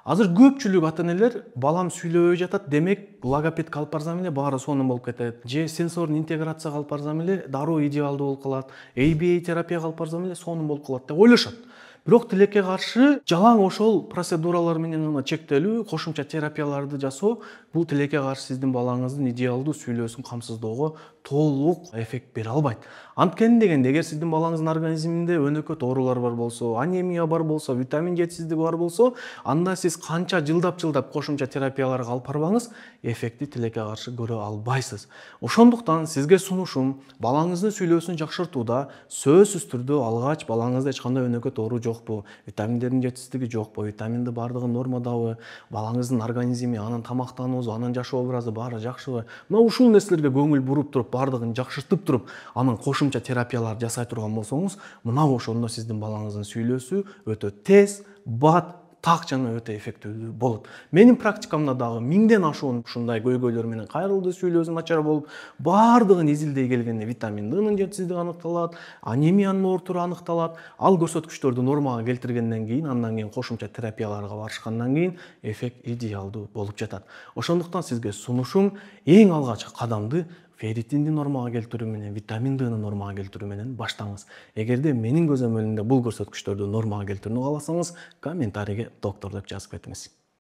Азыр көпчүлүк ата энелер балам сүйлөбөй жатат, демек логопедке алып барсам эле баары сонун болуп кетет. Же сенсорный интеграцияга алып барсам эле дароо идеалдуу болуп калат. ABA терапияга алып барсам эле сонун болуп калат деп ойлошот. Бирок тилекке каршы жалаң ошол процедуралар менен гана чектелүү, кошумча терапияларды жасоо бул тилекке каршы сиздин балаңыздын идеалдуу сүйлөөсүн камсыздоого толук эффект бере албайт. Анткени дегенде, эгер сиздин балаңыздын организминде өнөкөт оорулар бар болсо, анемия бар болсо, витамин жетишсиздиги бар болсо, анда сиз канча жылдап кошумча терапияларга алып барбаңыз, эффектти тилекке каршы көрө албайсыз. Ошондуктан сизге сунушум, балаңыздын сүйлөөсүн жакшыртууда сөзсүз түрдө алгач балаңызда эч кандай өнөкөт оору жокпу, витаминдердин жетишсиздиги жокпу, витаминди бардыгы нормадабы, балаңыздын организми, анын тамактануусу, анын жашоо образы баары жакшыбы? Мына ушул нерселерге көңүл буруп туруп, бардыгын жакшыртып туруп, анын кошумча терапиялар жасай турган болсоңуз, мына ошондо сиздин балаңыздын сүйлөөсү өтө тез, бат, так жана өтө эффективдүү болот. Менин практикамда дагы миңден ашуун ушундай көйгөйлөр менен кайрылды, сүйлөөсү начар болуп, бардыгын изилдей келгенде витамин Д'нын жетишсиздиги аныкталат, анемиянын оортуру аныкталат. Ал көрсөткүчтөрдү нормага келтиргенден кийин, андан кийин кошумча терапияларга барышкандан кийин эффект идеалдуу болуп жатат. Ошондуктан сизге сунушум эң алгачкы кадамды ферритинди нормага келтирүү менен, витамин Д'ны нормага келтирүү менен баштаңыз. Эгерде менин көзөмөлүмдө бул көрсөткүчтөрдү нормага келтирүүнү кааласаңыз, комментарийге доктор деп жазып кетиңиз.